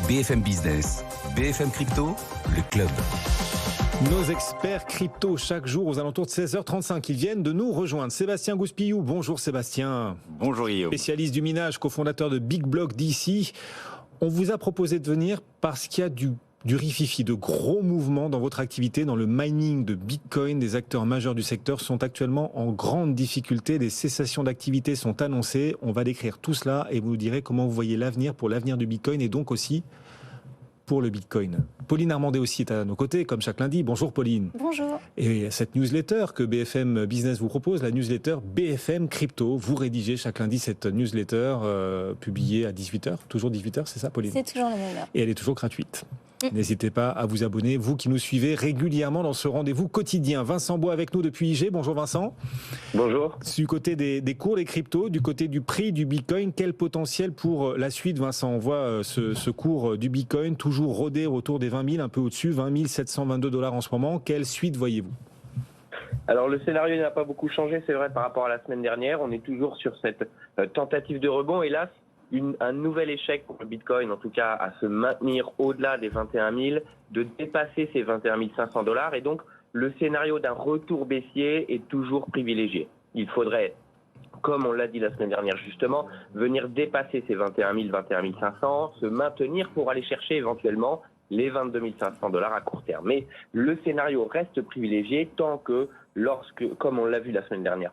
BFM Business, BFM Crypto, le club. Nos experts crypto chaque jour aux alentours de 16h35. Ils viennent de nous rejoindre. Sébastien Gouspillou. Bonjour Sébastien. Bonjour Guillaume. Spécialiste du minage, cofondateur de Big Block DC. On vous a proposé de venir parce qu'il y a du rififi, de gros mouvements dans votre activité, dans le mining de Bitcoin. Des acteurs majeurs du secteur sont actuellement en grande difficulté. Des cessations d'activité sont annoncées. On va décrire tout cela et vous nous direz comment vous voyez l'avenir pour l'avenir du Bitcoin et donc aussi pour le Bitcoin. Pauline Armandet aussi est à nos côtés, comme chaque lundi. Bonjour Pauline. Bonjour. Et cette newsletter que BFM Business vous propose, la newsletter BFM Crypto, vous rédigez chaque lundi cette newsletter publiée à 18h, toujours 18h, c'est ça Pauline ? C'est toujours la même heure. Et elle est toujours gratuite. N'hésitez pas à vous abonner, vous qui nous suivez régulièrement dans ce rendez-vous quotidien. Vincent Bois avec nous depuis IG. Bonjour Vincent. Bonjour. Du côté des cours des cryptos, du côté du prix du Bitcoin, quel potentiel pour la suite Vincent ? On voit ce cours du Bitcoin toujours rôder autour des 20 000, un peu au-dessus, 20 722 $ en ce moment. Quelle suite voyez-vous ? Alors le scénario n'a pas beaucoup changé, c'est vrai, par rapport à la semaine dernière. On est toujours sur cette tentative de rebond. Hélas, un nouvel échec pour le Bitcoin, en tout cas à se maintenir au-delà des 21 000, de dépasser ces 21 500 $. Et donc, le scénario d'un retour baissier est toujours privilégié. Il faudrait, comme on l'a dit la semaine dernière justement, venir dépasser ces 21 000, 21 500, se maintenir pour aller chercher éventuellement les 22 500 $ à court terme. Mais le scénario reste privilégié tant que comme on l'a vu la semaine dernière,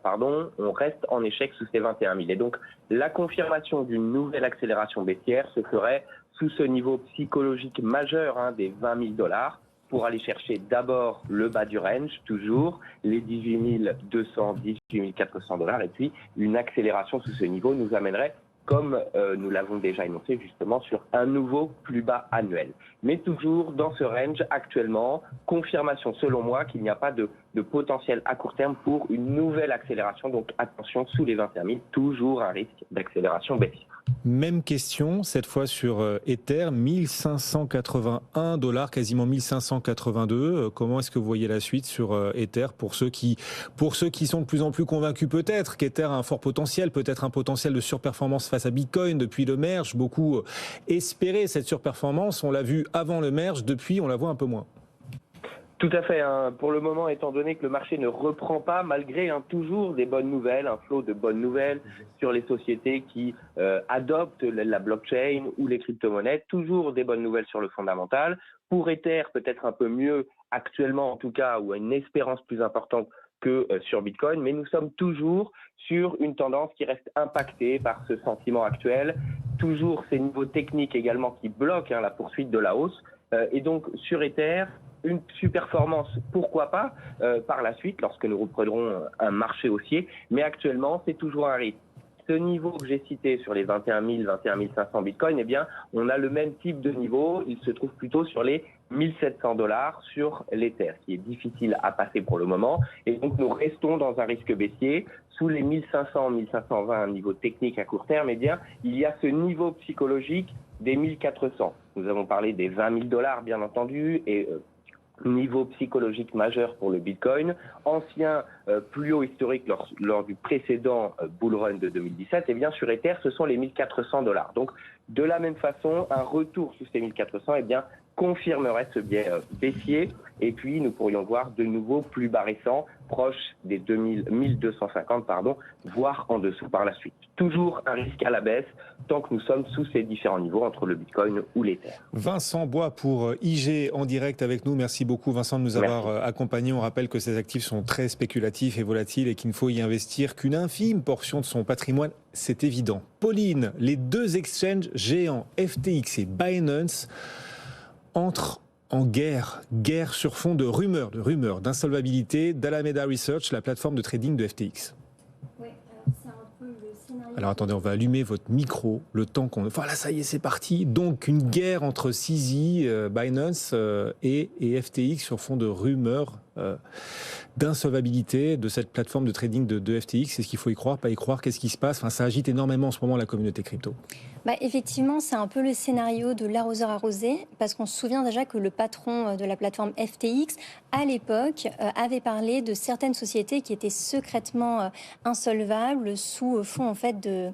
on reste en échec sous ces 21 000. Et donc, la confirmation d'une nouvelle accélération baissière se ferait sous ce niveau psychologique majeur des 20 000 $ pour aller chercher d'abord le bas du range, toujours, les 18 200, 18 400 $. Et puis, une accélération sous ce niveau nous amènerait, comme nous l'avons déjà énoncé justement, sur un nouveau plus bas annuel. Mais toujours dans ce range actuellement, confirmation selon moi qu'il n'y a pas de potentiel à court terme pour une nouvelle accélération. Donc attention, sous les 21 000, toujours un risque d'accélération baissière. Même question, cette fois sur Ether, 1581 $, quasiment 1582. Comment est-ce que vous voyez la suite sur Ether pour ceux qui sont de plus en plus convaincus peut-être qu'Ether a un fort potentiel, peut-être un potentiel de surperformance face à Bitcoin depuis le merge. Beaucoup espéraient cette surperformance. On l'a vu avant le merge, depuis on la voit un peu moins. Tout à fait. Pour le moment, étant donné que le marché ne reprend pas, malgré toujours des bonnes nouvelles, un flot de bonnes nouvelles sur les sociétés qui adoptent la blockchain ou les crypto-monnaies, toujours des bonnes nouvelles sur le fondamental. Pour Ether, peut-être un peu mieux actuellement en tout cas, ou une espérance plus importante que sur Bitcoin, mais nous sommes toujours sur une tendance qui reste impactée par ce sentiment actuel, toujours ces niveaux techniques également qui bloquent la poursuite de la hausse, et donc sur Ether, une surperformance, pourquoi pas, par la suite, lorsque nous reprendrons un marché haussier, mais actuellement, c'est toujours un risque. Ce niveau que j'ai cité sur les 21 000, 21 500 Bitcoin, eh bien, on a le même type de niveau, il se trouve plutôt sur les 1700 $ sur l'Ether, qui est difficile à passer pour le moment, et donc nous restons dans un risque baissier. Sous les 1500, 1520, un niveau technique à court terme, eh bien, il y a ce niveau psychologique des 1400. Nous avons parlé des 20 000 $, bien entendu, et niveau psychologique majeur pour le Bitcoin, ancien plus haut historique lors du précédent bull run de 2017, et bien sur Ether, ce sont les 1400 $. Donc, de la même façon, un retour sous ces 1400, eh bien, confirmerait ce biais baissier, et puis nous pourrions voir de nouveau plus bas récents, proches des 1250, voire en dessous par la suite. Toujours un risque à la baisse, tant que nous sommes sous ces différents niveaux entre le Bitcoin ou l'Ether. Vincent Bois pour IG en direct avec nous. Merci beaucoup Vincent de nous avoir accompagnés. On rappelle que ces actifs sont très spéculatifs et volatiles et qu'il ne faut y investir qu'une infime portion de son patrimoine. C'est évident. Pauline, les deux exchanges géants FTX et Binance entrent en guerre sur fond de rumeurs, d'insolvabilité d'Alameda Research, la plateforme de trading de FTX. Oui, alors c'est un peu le scénario. Alors attendez, on va allumer votre micro, le temps qu'on... Voilà, ça y est, c'est parti. Donc une guerre entre CZ, Binance et FTX sur fond de rumeurs d'insolvabilité de cette plateforme de trading de FTX. Est-ce qu'il faut y croire, pas y croire? Qu'est-ce qui se passe? Enfin, ça agite énormément en ce moment la communauté crypto. Effectivement, c'est un peu le scénario de l'arroseur arrosé, parce qu'on se souvient déjà que le patron de la plateforme FTX, à l'époque, avait parlé de certaines sociétés qui étaient secrètement insolvables sous fond en fait de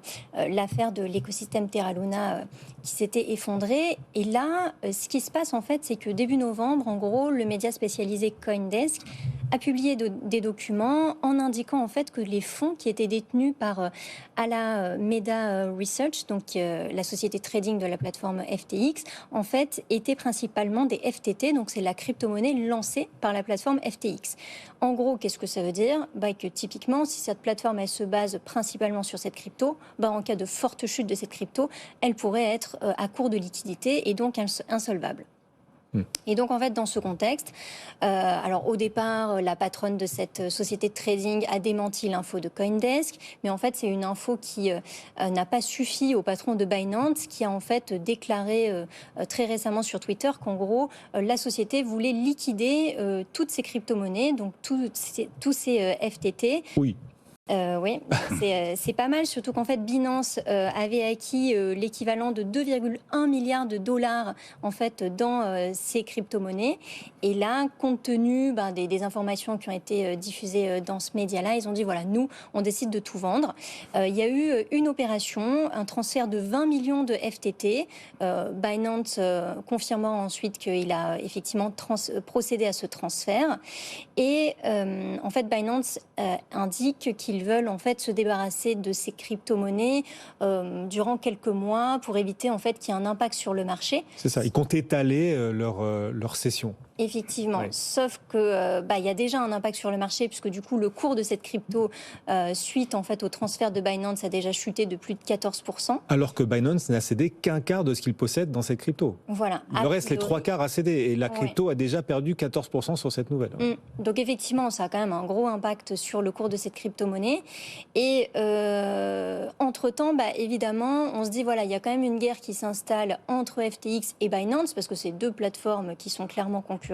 l'affaire de l'écosystème Terra Luna qui s'était effondré. Et là, ce qui se passe en fait, c'est que début novembre, en gros, le média spécialisé CoinDesk a publié des documents en indiquant en fait que les fonds qui étaient détenus par Alameda Research, donc la société trading de la plateforme FTX, en fait, étaient principalement des FTT, donc c'est la crypto-monnaie lancée par la plateforme FTX. En gros, qu'est-ce que ça veut dire? Que typiquement, si cette plateforme elle se base principalement sur cette crypto, en cas de forte chute de cette crypto, elle pourrait être à court de liquidité et donc insolvable. Et donc, en fait, dans ce contexte, alors au départ, la patronne de cette société de trading a démenti l'info de CoinDesk, mais en fait, c'est une info qui n'a pas suffi au patron de Binance, qui a en fait déclaré très récemment sur Twitter qu'en gros, la société voulait liquider toutes ces crypto-monnaies, donc tous ces FTT. Oui. Oui, c'est pas mal, surtout qu'en fait Binance avait acquis l'équivalent de 2,1 milliards de dollars en fait dans ces crypto-monnaies. Et là, compte tenu des informations qui ont été diffusées dans ce média-là, ils ont dit voilà, nous, on décide de tout vendre. Il y a eu une opération, un transfert de 20 millions de FTT. Binance confirmant ensuite qu'il a effectivement procédé à ce transfert. Et en fait, Binance indique qu'ils veulent en fait se débarrasser de ces crypto-monnaies durant quelques mois pour éviter en fait qu'il y ait un impact sur le marché. C'est ça, ils comptent étaler leur cession. Effectivement, oui. Sauf que y a déjà un impact sur le marché puisque du coup le cours de cette crypto suite en fait au transfert de Binance a déjà chuté de plus de 14%. Alors que Binance n'a cédé qu'un quart de ce qu'il possède dans cette crypto. Voilà. Il reste les 3 quarts à céder et la crypto a déjà perdu 14% sur cette nouvelle. Donc effectivement, ça a quand même un gros impact sur le cours de cette crypto-monnaie. Et entre-temps, évidemment, on se dit voilà, il y a quand même une guerre qui s'installe entre FTX et Binance parce que c'est deux plateformes qui sont clairement concurrentes.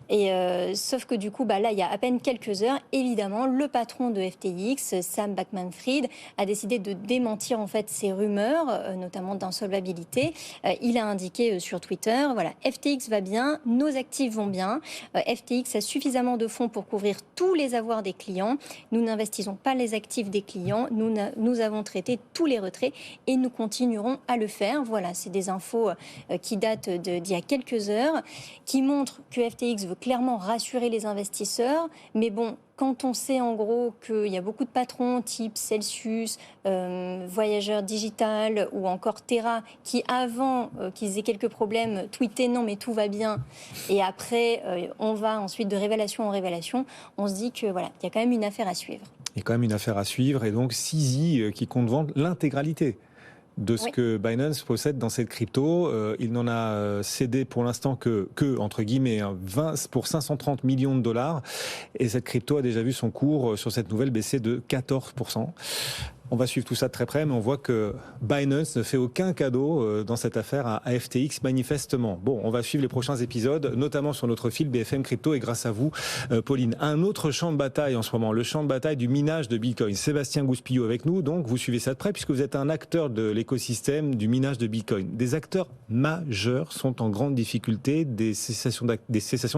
Et sauf que du coup, là, il y a à peine quelques heures, évidemment, le patron de FTX, Sam Bankman-Fried, a décidé de démentir en fait ces rumeurs, notamment d'insolvabilité. Il a indiqué sur Twitter, voilà, FTX va bien, nos actifs vont bien, FTX a suffisamment de fonds pour couvrir tous les avoirs des clients. Nous n'investissons pas les actifs des clients, nous avons traité tous les retraits et nous continuerons à le faire. Voilà, c'est des infos qui datent d'il y a quelques heures, qui montrent que FTX veut clairement rassurer les investisseurs, mais bon, quand on sait en gros qu'il y a beaucoup de patrons type Celsius, Voyageur Digital ou encore Terra qui avant qu'ils aient quelques problèmes tweetaient non mais tout va bien et après on va ensuite de révélation en révélation, on se dit que voilà, il y a quand même une affaire à suivre. Il y a quand même une affaire à suivre et donc CZ qui compte vendre l'intégralité de ce que Binance possède dans cette crypto. Il n'en a cédé pour l'instant que entre guillemets, 20 pour 530 millions de dollars. Et cette crypto a déjà vu son cours sur cette nouvelle baisser de 14%. On va suivre tout ça de très près, mais on voit que Binance ne fait aucun cadeau dans cette affaire à FTX, manifestement. Bon, on va suivre les prochains épisodes, notamment sur notre fil BFM Crypto, et grâce à vous, Pauline. Un autre champ de bataille en ce moment, le champ de bataille du minage de Bitcoin. Sébastien Gouspillot avec nous, donc vous suivez ça de près, puisque vous êtes un acteur de l'écosystème du minage de Bitcoin. Des acteurs majeurs sont en grande difficulté, des cessations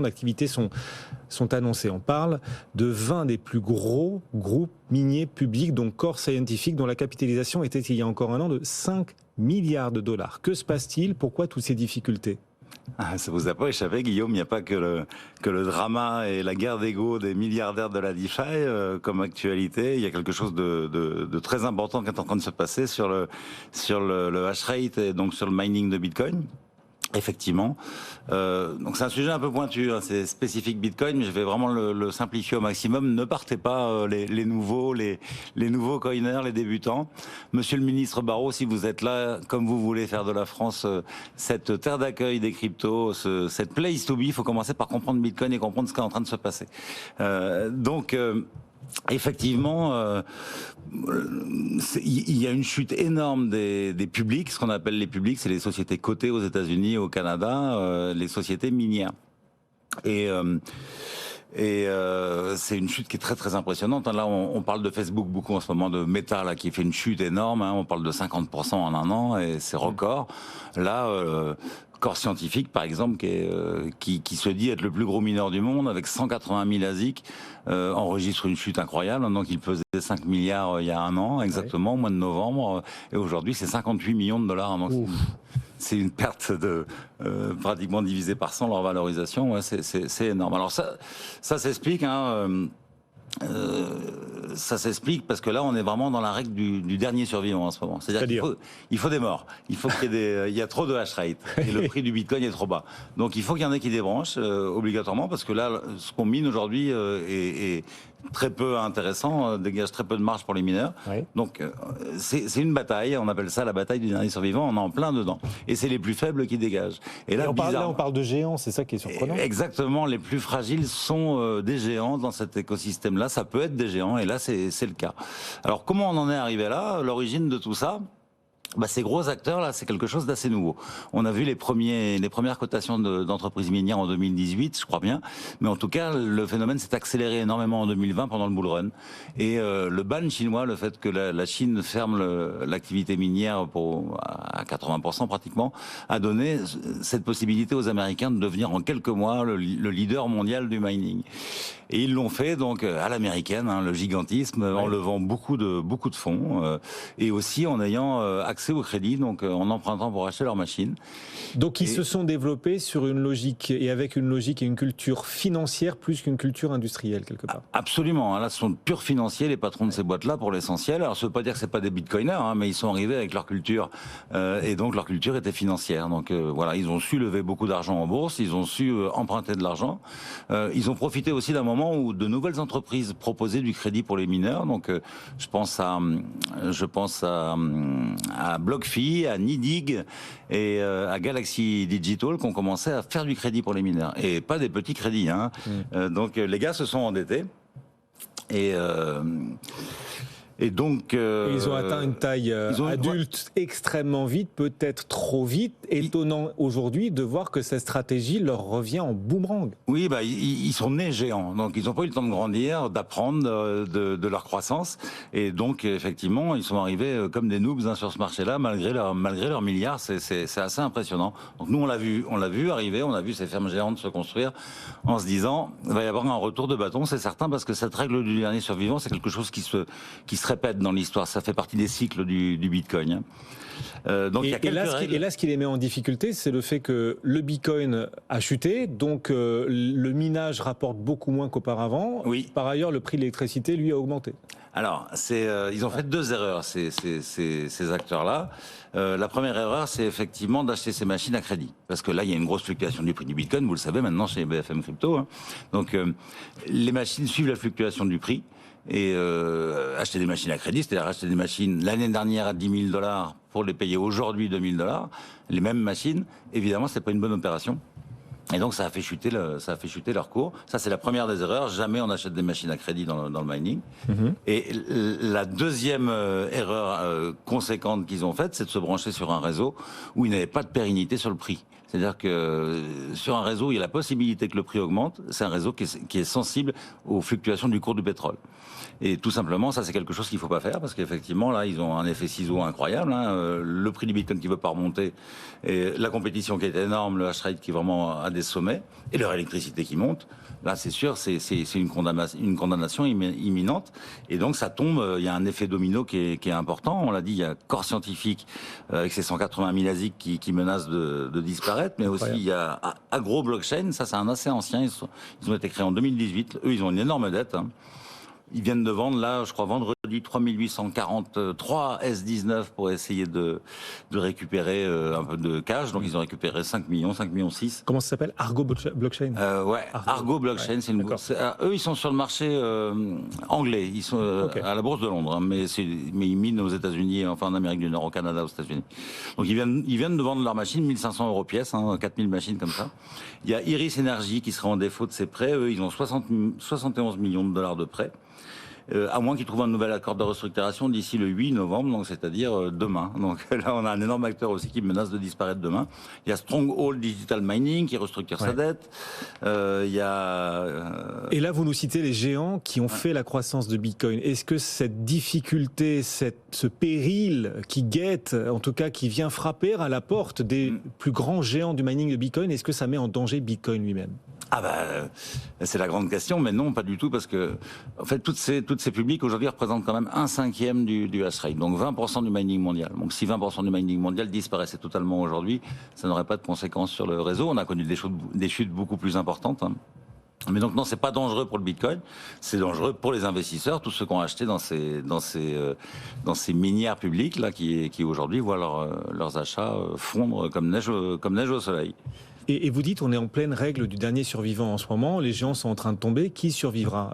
d'activité sont annoncées. On parle de 20 des plus gros groupes miniers publics, donc Core Scientific, dont la capitalisation était il y a encore un an de 5 milliards de dollars. Que se passe-t-il? Pourquoi toutes ces difficultés? Ça vous a pas échappé, Guillaume, il n'y a pas que le drama et la guerre d'ego des milliardaires de la DeFi comme actualité. Il y a quelque chose de très important qui est en train de se passer sur le hash rate et donc sur le mining de Bitcoin. Effectivement. Donc c'est un sujet un peu pointu, hein, c'est spécifique Bitcoin, mais je vais vraiment le simplifier au maximum. Ne partez pas les nouveaux coiners, les débutants. Monsieur le ministre Barrot, si vous êtes là, comme vous voulez faire de la France cette terre d'accueil des cryptos, cette place to be, il faut commencer par comprendre Bitcoin et comprendre ce qui est en train de se passer. Effectivement, il y a une chute énorme des publics, ce qu'on appelle les publics, c'est les sociétés cotées aux États-Unis, au Canada, les sociétés minières. Et Et c'est une chute qui est très très impressionnante. Là, on parle de Facebook beaucoup en ce moment, de Meta là, qui fait une chute énorme. On parle de 50% en un an et c'est record. Là, Core Scientifique, par exemple, qui se dit être le plus gros mineur du monde, avec 180 000 ASIC, enregistre une chute incroyable. Donc, il pesait 5 milliards il y a un an, exactement, au mois de novembre. Et aujourd'hui, c'est 58 millions de dollars. Donc, c'est une perte de pratiquement divisée par 100 leur valorisation. Ouais, c'est énorme. Alors ça s'explique. Ça s'explique parce que là, on est vraiment dans la règle du dernier survivant en ce moment. C'est-à-dire qu'il faut des morts. Il faut qu'il y ait il y a trop de hash rate et le prix du Bitcoin est trop bas. Donc, il faut qu'il y en ait qui débranchent obligatoirement parce que là, ce qu'on mine aujourd'hui est très peu intéressant, dégage très peu de marge pour les mineurs. Oui. Donc, c'est une bataille. On appelle ça la bataille du dernier survivant. On est en plein dedans. Et c'est les plus faibles qui dégagent. Et là, on parle de géants. C'est ça qui est surprenant. Exactement. Les plus fragiles sont des géants dans cet écosystème-là. Ça peut être des géants. Et là, c'est le cas. Alors, comment on en est arrivé là? L'origine de tout ça, ces gros acteurs là, c'est quelque chose d'assez nouveau. On a vu les premières cotations d'entreprises minières en 2018, je crois bien, mais en tout cas le phénomène s'est accéléré énormément en 2020 pendant le bull run. Et le ban chinois, le fait que la Chine ferme l'activité minière à 80% pratiquement, a donné cette possibilité aux Américains de devenir en quelques mois le leader mondial du mining. Et ils l'ont fait donc à l'américaine, le gigantisme, en levant beaucoup de fonds et aussi en ayant accès au crédit, donc en empruntant pour acheter leurs machines. Donc ils se sont développés sur une logique et avec une logique et une culture financière plus qu'une culture industrielle quelque part. Absolument. Là, ce sont purs financiers les patrons de ces boîtes-là pour l'essentiel. Alors, ça ne veut pas dire que c'est pas des bitcoiners, mais ils sont arrivés avec leur culture et donc leur culture était financière. Donc voilà, ils ont su lever beaucoup d'argent en bourse, ils ont su emprunter de l'argent. Ils ont profité aussi d'un moment où de nouvelles entreprises proposaient du crédit pour les mineurs. Donc je pense à BlockFi, à Nidig et à Galaxy Digital qui ont commencé à faire du crédit pour les mineurs. Et pas des petits crédits. Donc les gars se sont endettés. Et donc, ils ont atteint une taille adulte extrêmement vite, peut-être trop vite. Étonnant aujourd'hui de voir que cette stratégie leur revient en boomerang. Oui, ils sont nés géants, donc ils n'ont pas eu le temps de grandir, d'apprendre de leur croissance, et donc effectivement, ils sont arrivés comme des noobs sur ce marché-là, malgré leurs milliards. C'est assez impressionnant. Donc nous, on l'a vu arriver, on a vu ces fermes géantes se construire, en se disant, il va y avoir un retour de bâton, c'est certain, parce que cette règle du dernier survivant, c'est quelque chose qui se répète dans l'histoire. Ça fait partie des cycles du Bitcoin. Donc il y a quelques règles. Et là, ce qui les met en difficulté, c'est le fait que le Bitcoin a chuté, donc le minage rapporte beaucoup moins qu'auparavant. Oui. Par ailleurs, le prix de l'électricité, lui, a augmenté. Alors, ils ont fait deux erreurs, ces acteurs-là. La première erreur, c'est effectivement d'acheter ces machines à crédit. Parce que là, il y a une grosse fluctuation du prix du Bitcoin, vous le savez maintenant chez BFM Crypto. Donc, les machines suivent la fluctuation du prix. Et acheter des machines à crédit, c'est-à-dire acheter des machines l'année dernière à 10 000 $ pour les payer aujourd'hui 2 000 $, les mêmes machines, évidemment, c'est pas une bonne opération. Et donc ça a fait chuter leur cours. Ça, c'est la première des erreurs. Jamais on achète des machines à crédit dans le mining. Et la deuxième erreur conséquente qu'ils ont faite, c'est de se brancher sur un réseau où il n'y avait pas de pérennité sur le prix. C'est-à-dire que sur un réseau, il y a la possibilité que le prix augmente. C'est un réseau qui est sensible aux fluctuations du cours du pétrole. Et tout simplement, ça c'est quelque chose qu'il ne faut pas faire parce qu'effectivement, là, ils ont un effet ciseau incroyable. Le prix du Bitcoin qui ne veut pas remonter, et la compétition qui est énorme, le hash rate qui est vraiment à des sommets, et leur électricité qui monte. Là, c'est sûr, c'est une condamnation imminente. Et donc, ça tombe, il y a un effet domino qui est important. On l'a dit, il y a Core Scientifique avec ses 180 000 ASIC qui menacent de disparaître, mais aussi il y a Agro Blockchain, ça c'est un assez ancien, ils ont été créés en 2018. Eux, ils ont une énorme dette. Ils viennent de vendre, là, je crois, vendredi, 3843 S19 pour essayer de récupérer un peu de cash. Donc, ils ont récupéré 5 millions 6. Comment ça s'appelle? Argo Blockchain? Ouais, Argo Blockchain, ouais, c'est une bourse. Eux, ils sont sur le marché anglais. Ils sont à la bourse de Londres, mais ils minent aux États-Unis, enfin en Amérique du Nord, au Canada, aux États-Unis. Donc, ils viennent de vendre leur machine, 1500 € pièce, 4000 machines comme ça. Il y a Iris Energy qui serait en défaut de ses prêts. Eux, ils ont 71 millions de dollars de prêts. à moins qu'ils trouvent un nouvel accord de restructuration d'ici le 8 novembre, donc c'est-à-dire demain. Donc là, on a un énorme acteur aussi qui menace de disparaître demain. Il y a Stronghold Digital Mining qui restructure sa dette. Il y a... Et là, vous nous citez les géants qui ont fait la croissance de Bitcoin. Est-ce que cette difficulté, ce péril qui guette, en tout cas qui vient frapper à la porte des plus grands géants du mining de Bitcoin, est-ce que ça met en danger Bitcoin lui-même ? Ah c'est la grande question, mais non, pas du tout, parce que en fait, toutes ces publics aujourd'hui représentent quand même 1/5 du hash rate, donc 20% du mining mondial. Donc si 20% du mining mondial disparaissait totalement aujourd'hui, ça n'aurait pas de conséquences sur le réseau. On a connu des chutes beaucoup plus importantes. Hein. Mais donc non, c'est pas dangereux pour le Bitcoin, c'est dangereux pour les investisseurs, tous ceux qui ont acheté dans ces minières publiques là, qui aujourd'hui voient leurs achats fondre comme neige au soleil. Et vous dites, on est en pleine règle du dernier survivant en ce moment, les géants sont en train de tomber, qui survivra ?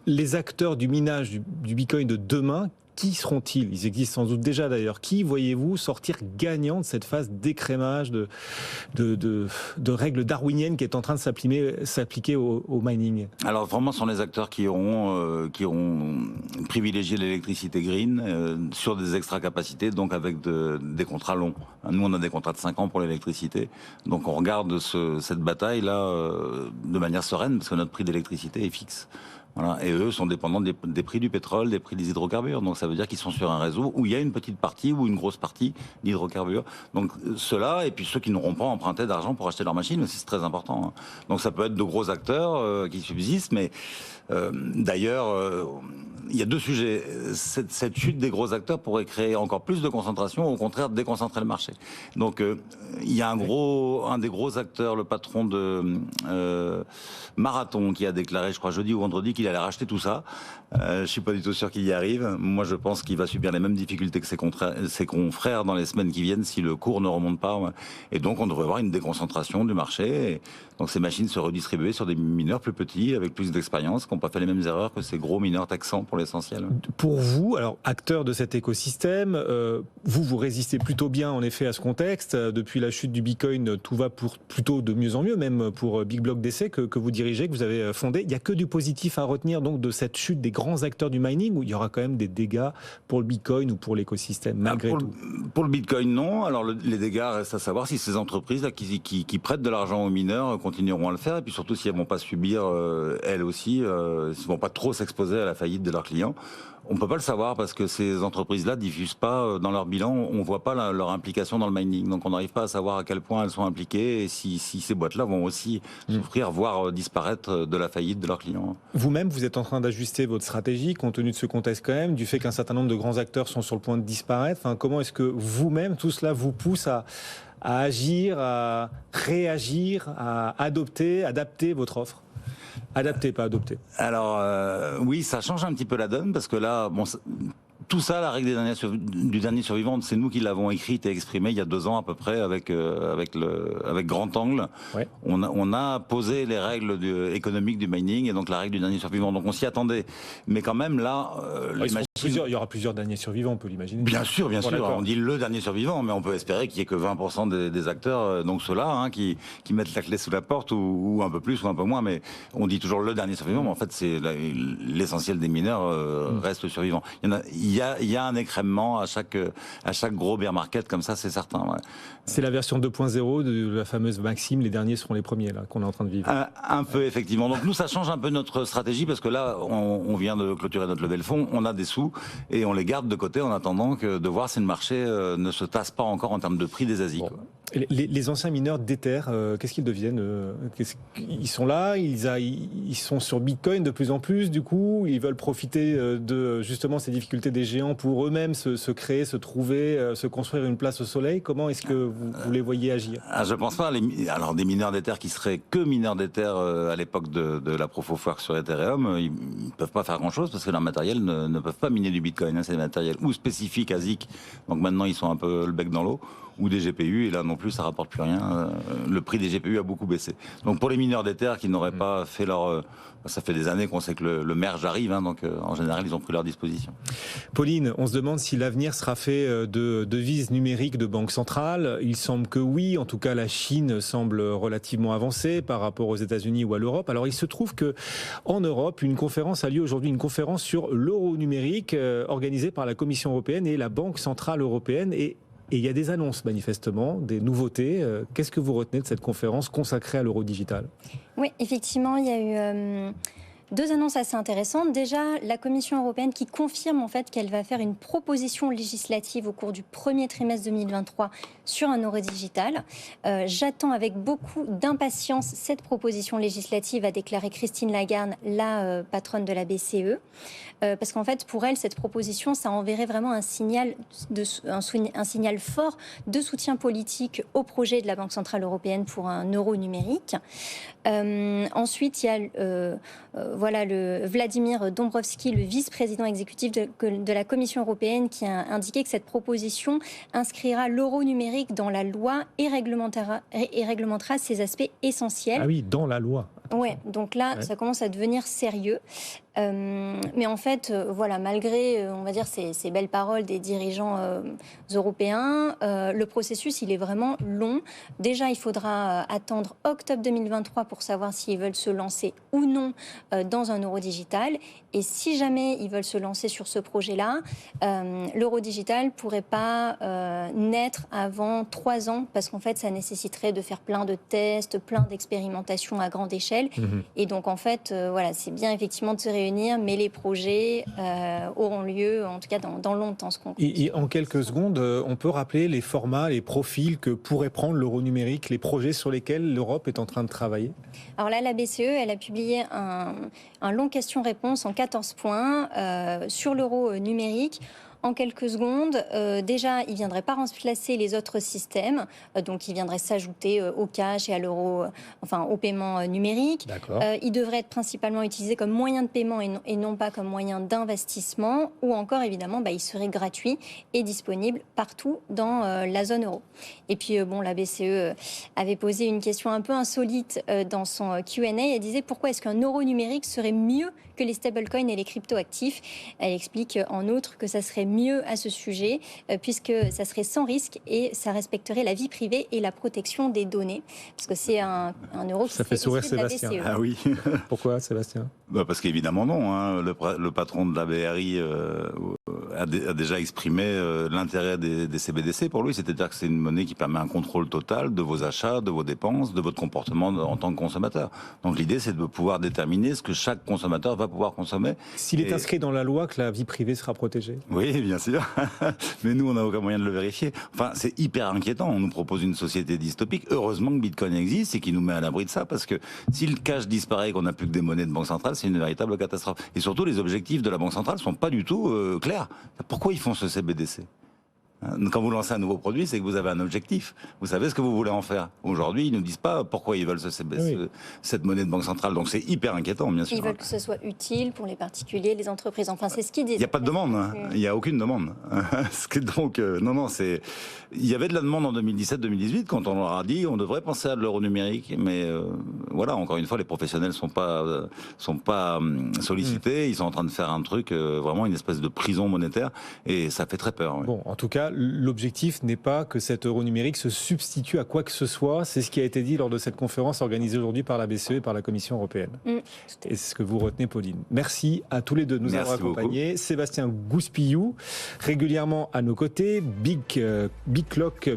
Les acteurs du minage du Bitcoin de demain, qui seront-ils ? Ils existent sans doute déjà d'ailleurs. Qui voyez-vous sortir gagnant de cette phase d'écrémage, de règles darwiniennes qui est en train de s'appliquer au mining ? Alors vraiment, ce sont les acteurs qui auront privilégié l'électricité green sur des extra-capacités, donc avec des contrats longs. Nous, on a des contrats de 5 ans pour l'électricité. Donc on regarde cette bataille-là de manière sereine, parce que notre prix d'électricité est fixe. Voilà. Et eux sont dépendants des prix du pétrole, des prix des hydrocarbures. Donc ça veut dire qu'ils sont sur un réseau où il y a une petite partie ou une grosse partie d'hydrocarbures. Donc ceux-là, et puis ceux qui n'auront pas emprunté d'argent pour acheter leur machine aussi, c'est très important. Hein. Donc ça peut être de gros acteurs qui subsistent, mais d'ailleurs, il y a deux sujets. Cette chute des gros acteurs pourrait créer encore plus de concentration, ou au contraire déconcentrer le marché. Donc il y a un des gros acteurs, le patron de Marathon, qui a déclaré, je crois jeudi ou vendredi, qu'il allait racheter tout ça. Je suis pas du tout sûr qu'il y arrive. Moi, je pense qu'il va subir les mêmes difficultés que ses confrères dans les semaines qui viennent si le cours ne remonte pas. Et donc, on devrait avoir une déconcentration du marché. Et donc, ces machines se redistribuer sur des mineurs plus petits, avec plus d'expérience, qui n'ont pas fait les mêmes erreurs que ces gros mineurs texans pour l'essentiel. Pour vous, alors acteur de cet écosystème, vous résistez plutôt bien en effet à ce contexte. Depuis la chute du Bitcoin, tout va plutôt de mieux en mieux, même pour Big Block DC que vous dirigez, que vous avez fondé. Il n'y a que du positif à retenir donc de cette chute des grands acteurs du mining, ou il y aura quand même des dégâts pour le Bitcoin ou pour l'écosystème malgré tout? Pour le Bitcoin, non. Alors les dégâts restent à savoir si ces entreprises là qui prêtent de l'argent aux mineurs continueront à le faire, et puis surtout si elles vont pas subir elles aussi, ne vont pas trop s'exposer à la faillite de leurs clients. On peut pas le savoir parce que ces entreprises-là diffusent pas dans leur bilan, on voit pas leur implication dans le mining. Donc on n'arrive pas à savoir à quel point elles sont impliquées et si ces boîtes-là vont aussi souffrir, voire disparaître de la faillite de leurs clients. Vous-même, vous êtes en train d'ajuster votre stratégie compte tenu de ce contexte quand même, du fait qu'un certain nombre de grands acteurs sont sur le point de disparaître. Enfin, comment est-ce que vous-même, tout cela vous pousse à agir, à réagir, à adapter votre offre? Adapter, pas adopter. Alors oui, ça change un petit peu la donne parce que là, tout ça, la règle du dernier survivant, c'est nous qui l'avons écrite et exprimée il y a 2 ans à peu près avec Grand Angle. Ouais. On a posé les règles économiques du mining et donc la règle du dernier survivant. Donc on s'y attendait, mais quand même là, il y aura plusieurs derniers survivants, on peut l'imaginer. Bien sûr. On dit le dernier survivant, mais on peut espérer qu'il y ait que 20% des acteurs, donc ceux-là, qui mettent la clé sous la porte ou un peu plus ou un peu moins, mais on dit toujours le dernier survivant. Mais en fait, c'est l'essentiel des mineurs reste survivant. Il y a un écrèmement à chaque gros bear market comme ça, c'est certain. Ouais. C'est la version 2.0 de la fameuse maxime, les derniers seront les premiers là qu'on est en train de vivre. Un peu effectivement. Donc nous, ça change un peu notre stratégie parce que là, on vient de clôturer notre levée de fonds, on a des sous et on les garde de côté en attendant de voir si le marché ne se tasse pas encore en termes de prix des ASIC. Bon. Les anciens mineurs d'Ether, qu'est-ce qu'ils deviennent? Ils sont là, ils sont sur Bitcoin de plus en plus, du coup, ils veulent profiter de justement ces difficultés des géants pour eux-mêmes se créer, se trouver, se construire une place au soleil. Comment est-ce que vous les voyez agir? Je pense pas. Alors des mineurs d'Ether qui seraient que mineurs d'Ether à l'époque de la Proof of Work sur Ethereum, ils peuvent pas faire grand-chose parce que leur matériel ne peuvent pas miner du Bitcoin. C'est des matériels ou spécifiques ASIC, donc maintenant ils sont un peu le bec dans l'eau, ou des GPU, et là non plus ça rapporte plus rien. Le prix des GPU a beaucoup baissé. Donc pour les mineurs d'Ether qui n'auraient pas fait leur... ça fait des années qu'on sait que le merge arrive, donc en général ils ont pris leur disposition. Pauline, on se demande si l'avenir sera fait de devises numériques de banque centrale. Il semble que oui, en tout cas la Chine semble relativement avancée par rapport aux États-Unis ou à l'Europe. Alors il se trouve que en Europe, une conférence a lieu aujourd'hui, une conférence sur l'euro numérique organisée par la Commission européenne et la Banque centrale européenne. Et il y a des annonces manifestement, des nouveautés. Qu'est-ce que vous retenez de cette conférence consacrée à l'euro digital ? Oui, effectivement, il y a eu deux annonces assez intéressantes. Déjà, la Commission européenne qui confirme en fait qu'elle va faire une proposition législative au cours du premier trimestre 2023 sur un euro digital. J'attends avec beaucoup d'impatience cette proposition législative, a déclaré Christine Lagarde, la patronne de la BCE. Parce qu'en fait, pour elle, cette proposition, ça enverrait vraiment un signal fort de soutien politique au projet de la Banque centrale européenne pour un euro numérique. Ensuite, il y a le Vladimir Dombrovskis, le vice-président exécutif de la Commission européenne, qui a indiqué que cette proposition inscrira l'euro numérique dans la loi et réglementera ses aspects essentiels. Ah oui, dans la loi. Ouais, donc là, ça commence à devenir sérieux. Mais en fait, malgré, on va dire, ces belles paroles des dirigeants européens, le processus, il est vraiment long. Déjà, il faudra attendre octobre 2023 pour savoir s'ils veulent se lancer ou non dans un euro digital. Et si jamais ils veulent se lancer sur ce projet-là, l'euro digital ne pourrait pas naître avant 3 ans, parce qu'en fait, ça nécessiterait de faire plein de tests, plein d'expérimentations à grande échelle. Et donc, en fait, c'est bien effectivement de se réunir, mais les projets auront lieu, en tout cas, dans longtemps. Et en quelques secondes, on peut rappeler les formats, les profils que pourrait prendre l'euro numérique, les projets sur lesquels l'Europe est en train de travailler ? Alors là, la BCE, elle a publié un long question-réponse en 14 points sur l'euro numérique. En quelques secondes, déjà, il ne viendrait pas remplacer les autres systèmes, donc il viendrait s'ajouter au cash et à l'euro, au paiement numérique. Il devrait être principalement utilisé comme moyen de paiement et non pas comme moyen d'investissement, ou encore, évidemment, il serait gratuit et disponible partout dans la zone euro. Et puis, la BCE avait posé une question un peu insolite dans son Q&A. Elle disait pourquoi est-ce qu'un euro numérique serait mieux que les stablecoins et les cryptoactifs. Elle explique en outre que ça serait mieux à ce sujet puisque ça serait sans risque et ça respecterait la vie privée et la protection des données. Parce que c'est un euro qui ça fait sourire Sébastien. BCE. Ah oui. Pourquoi Sébastien ? Parce qu'évidemment non. Le patron de la BRI a déjà exprimé l'intérêt des CBDC pour lui, c'est-à-dire que c'est une monnaie qui permet un contrôle total de vos achats, de vos dépenses, de votre comportement en tant que consommateur. Donc l'idée c'est de pouvoir déterminer ce que chaque consommateur va pouvoir consommer. S'il est inscrit dans la loi que la vie privée sera protégée. Oui, bien sûr. Mais nous, on n'a aucun moyen de le vérifier. Enfin, c'est hyper inquiétant. On nous propose une société dystopique. Heureusement que Bitcoin existe et qu'il nous met à l'abri de ça, parce que si le cash disparaît et qu'on n'a plus que des monnaies de banque centrale, c'est une véritable catastrophe. Et surtout, les objectifs de la banque centrale sont pas du tout clairs. Pourquoi ils font ce CBDC ? Quand vous lancez un nouveau produit, c'est que vous avez un objectif. Vous savez ce que vous voulez en faire. Aujourd'hui, ils ne nous disent pas pourquoi ils veulent cette monnaie de banque centrale. Donc c'est hyper inquiétant, bien sûr. Ils veulent que ce soit utile pour les particuliers, les entreprises. Enfin, c'est ce qu'ils disent. Il n'y a pas de demande. Il n'y a aucune demande. Donc, il y avait de la demande en 2017-2018 quand on leur a dit on devrait penser à de l'euro numérique. Mais encore une fois, les professionnels sont pas sollicités. Ils sont en train de faire un truc, vraiment une espèce de prison monétaire. Et ça fait très peur. Oui. Bon, en tout cas, l'objectif n'est pas que cet euro numérique se substitue à quoi que ce soit. C'est ce qui a été dit lors de cette conférence organisée aujourd'hui par la BCE et par la Commission européenne. Et c'est ce que vous retenez, Pauline. Merci à tous les deux de nous avoir accompagnés. Beaucoup. Sébastien Gouspillou, régulièrement à nos côtés. Big Clock.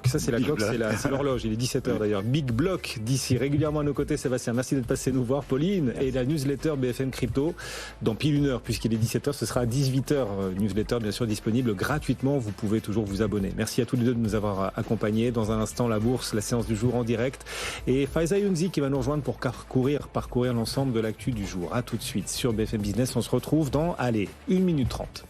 Ça, c'est la clock, c'est l'horloge. Il est 17h d'ailleurs. Big Block d'ici, régulièrement à nos côtés. Sébastien, merci d'être passé nous voir. Pauline, et la newsletter BFM Crypto, dans pile une heure, puisqu'il est 17h, ce sera à 18h. Newsletter, bien sûr, disponible gratuitement. Vous pouvez toujours vous abonner. Merci à tous les deux de nous avoir accompagnés. Dans un instant, la bourse, la séance du jour en direct. Et Faiza Younzi qui va nous rejoindre pour parcourir l'ensemble de l'actu du jour. À tout de suite sur BFM Business. On se retrouve dans, 1 minute 30.